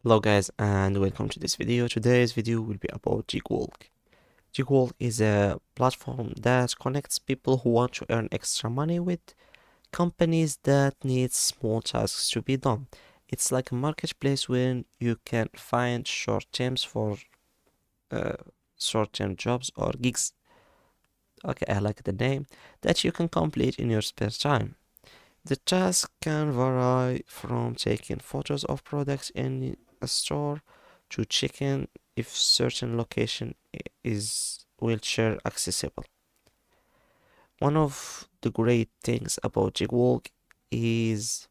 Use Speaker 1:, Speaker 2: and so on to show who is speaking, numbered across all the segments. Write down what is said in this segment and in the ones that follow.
Speaker 1: Hello guys and welcome to this video. Today's video will be about Gigwalk. Gigwalk is a platform that connects people who want to earn extra money with companies that need small tasks to be done. It's like a marketplace where you can find uh, short-term jobs or gigs. Okay, I like the name that you can complete in your spare time. The task can vary from taking photos of products in a store to checking if certain location is wheelchair accessible. One of the great things about Gigwalk is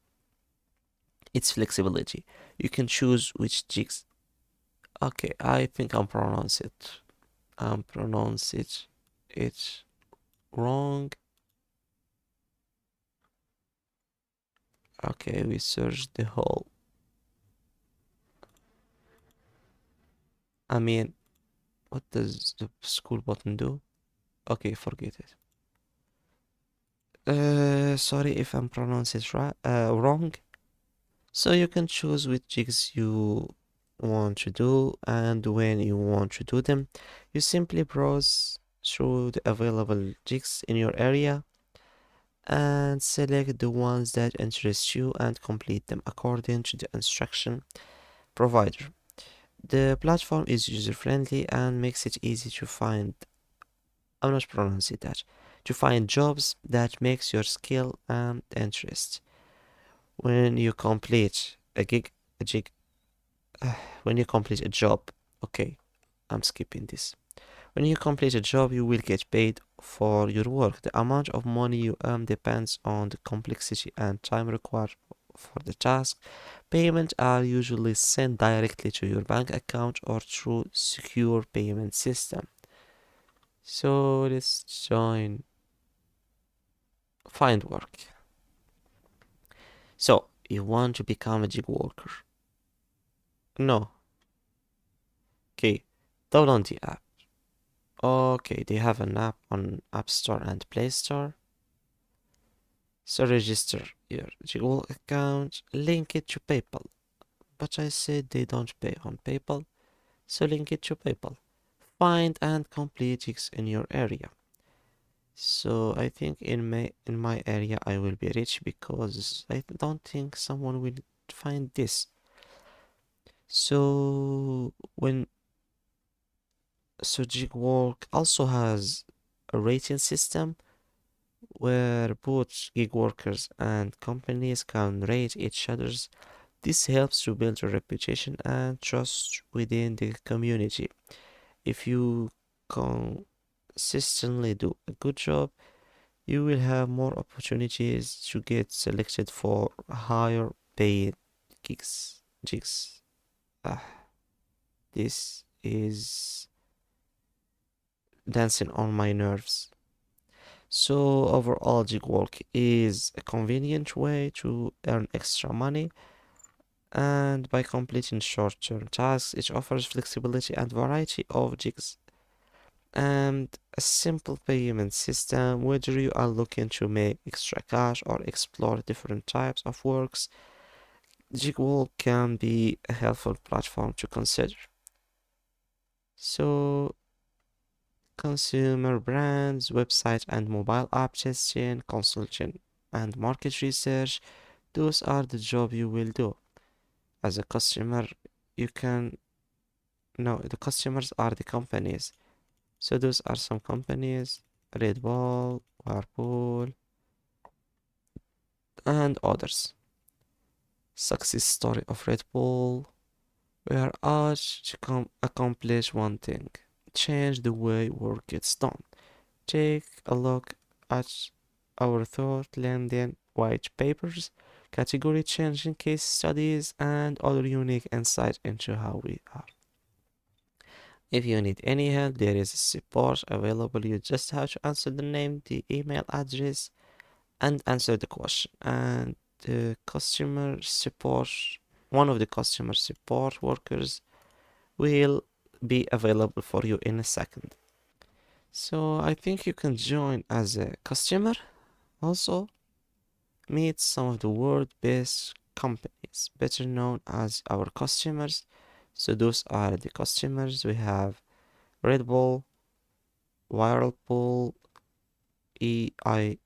Speaker 1: its flexibility. You can choose which jigs. Okay, I think I'm pronounce it wrong. Okay, we search the whole. I mean, what does the school button do? Okay, forget it. Sorry if I'm pronouncing it wrong. So you can choose which jigs you want to do and when you want to do them. You simply browse through the available jigs in your area and select the ones that interest you and complete them according to the instruction provider. The platform is user-friendly and makes it easy to find, I'm not pronouncing that, to find jobs that makes your skill and interest. When you complete a jig, when you complete a job, okay, I'm skipping this. When you complete a job, you will get paid for your work. The amount of money you earn depends on the complexity and time required for the task. Payments are usually sent directly to your bank account or through secure payment system. So let's join find work. So you want to become a gig worker? No. Okay, download the app. Okay, they have an app on App Store and Play Store. So register your Gigwalk account, link it to PayPal. But I said they don't pay on PayPal, so link it to PayPal. Find and complete gigs in your area. So I think in my area I will be rich because I don't think someone will find this. So Gigwalk also has a rating system where both gig workers and companies can rate each other's. This helps to build a reputation and trust within the community. If you consistently do a good job, you will have more opportunities to get selected for higher paid gigs. Ah, this is dancing on my nerves. So overall, Gigwalk is a convenient way to earn extra money, and by completing short-term tasks, it offers flexibility and variety of jigs and a simple payment system. Whether you are looking to make extra cash or explore different types of works, Gigwalk can be a helpful platform to consider. So consumer brands, website and mobile app testing, consulting and market research, those are the job you will do. As a customer, you can no, the customers are the companies. So those are some companies: Red Bull, Whirlpool, and others. Success story of Red Bull. We are asked to accomplish one thing: change the way work gets done. Take a look at our thought landing white papers, category changing case studies, and other unique insight into how we are. If you need any help, there is support available. You just have to answer the name, the email address, and answer the question. And the customer support, one of the customer support workers will be available for you in a second. So I think you can join as a customer, also meet some of the world's best companies, better known as our customers. So those are the customers. We have Red Bull, Whirlpool, EI,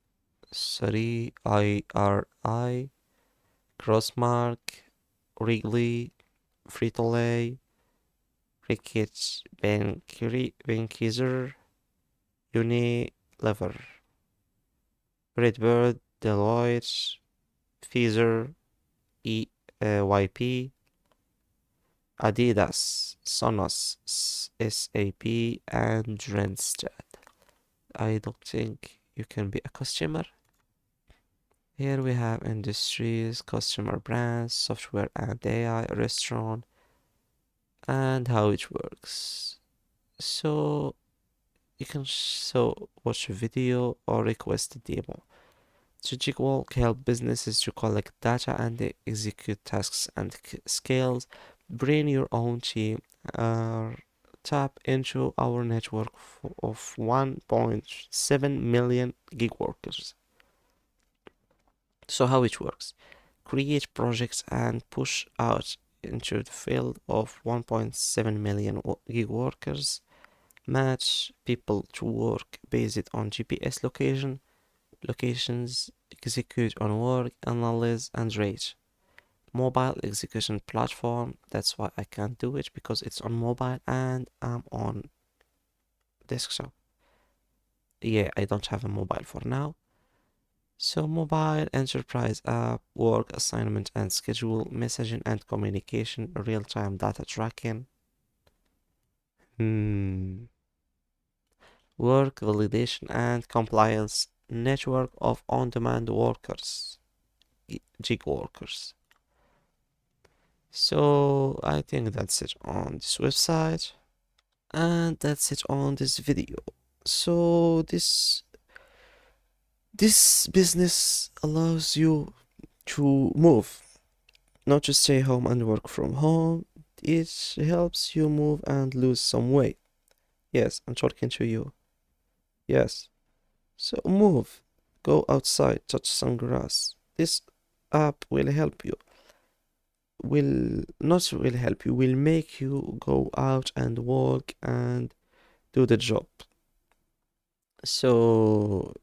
Speaker 1: sorry, IRI, Crossmark, Wrigley, Frito-Lay, Ricketts, Benckiser, Unilever, Redbird, Deloitte, Pfizer, YP, Adidas, Sonos, SAP, and Randstad. I don't think you can be a customer. Here we have industries, customer brands, software and AI, restaurant, and how it works. So you can watch a video or request a demo. So Gigwalk help businesses to collect data and execute tasks and scales. Bring your own team or tap into our network of 1.7 million gig workers. So how it works? Create projects and push out into the field of 1.7 million gig workers. Match people to work based on GPS locations, execute on work, analyze and rate. Mobile execution platform, that's why I can't do it because it's on mobile and I'm on desktop. Yeah, I don't have a mobile for now. So mobile enterprise app, work assignment and schedule, messaging and communication, real-time data tracking. Work validation and compliance, network of on-demand workers, gig workers. So I think that's it on this website, and that's it on this video. So this business allows you to move, not to stay home and work from home. It helps you move and lose some weight. Yes, I'm talking to you. Yes. So move, go outside, touch some grass. This app will help you. Will not really help you, will make you go out and walk and do the job. So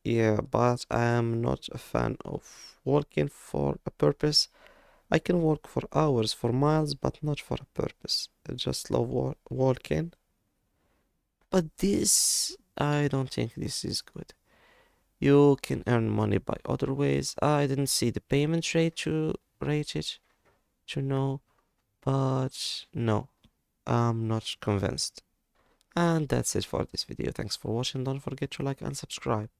Speaker 1: yeah, but I am not a fan of walking for a purpose. I can walk for hours, for miles, but not for a purpose. I just love walking. But this, I don't think this is good. You can earn money by other ways. I didn't see the payment rate to rate it to know, but no, I'm not convinced. And that's it for this video. Thanks for watching. Don't forget to like and subscribe.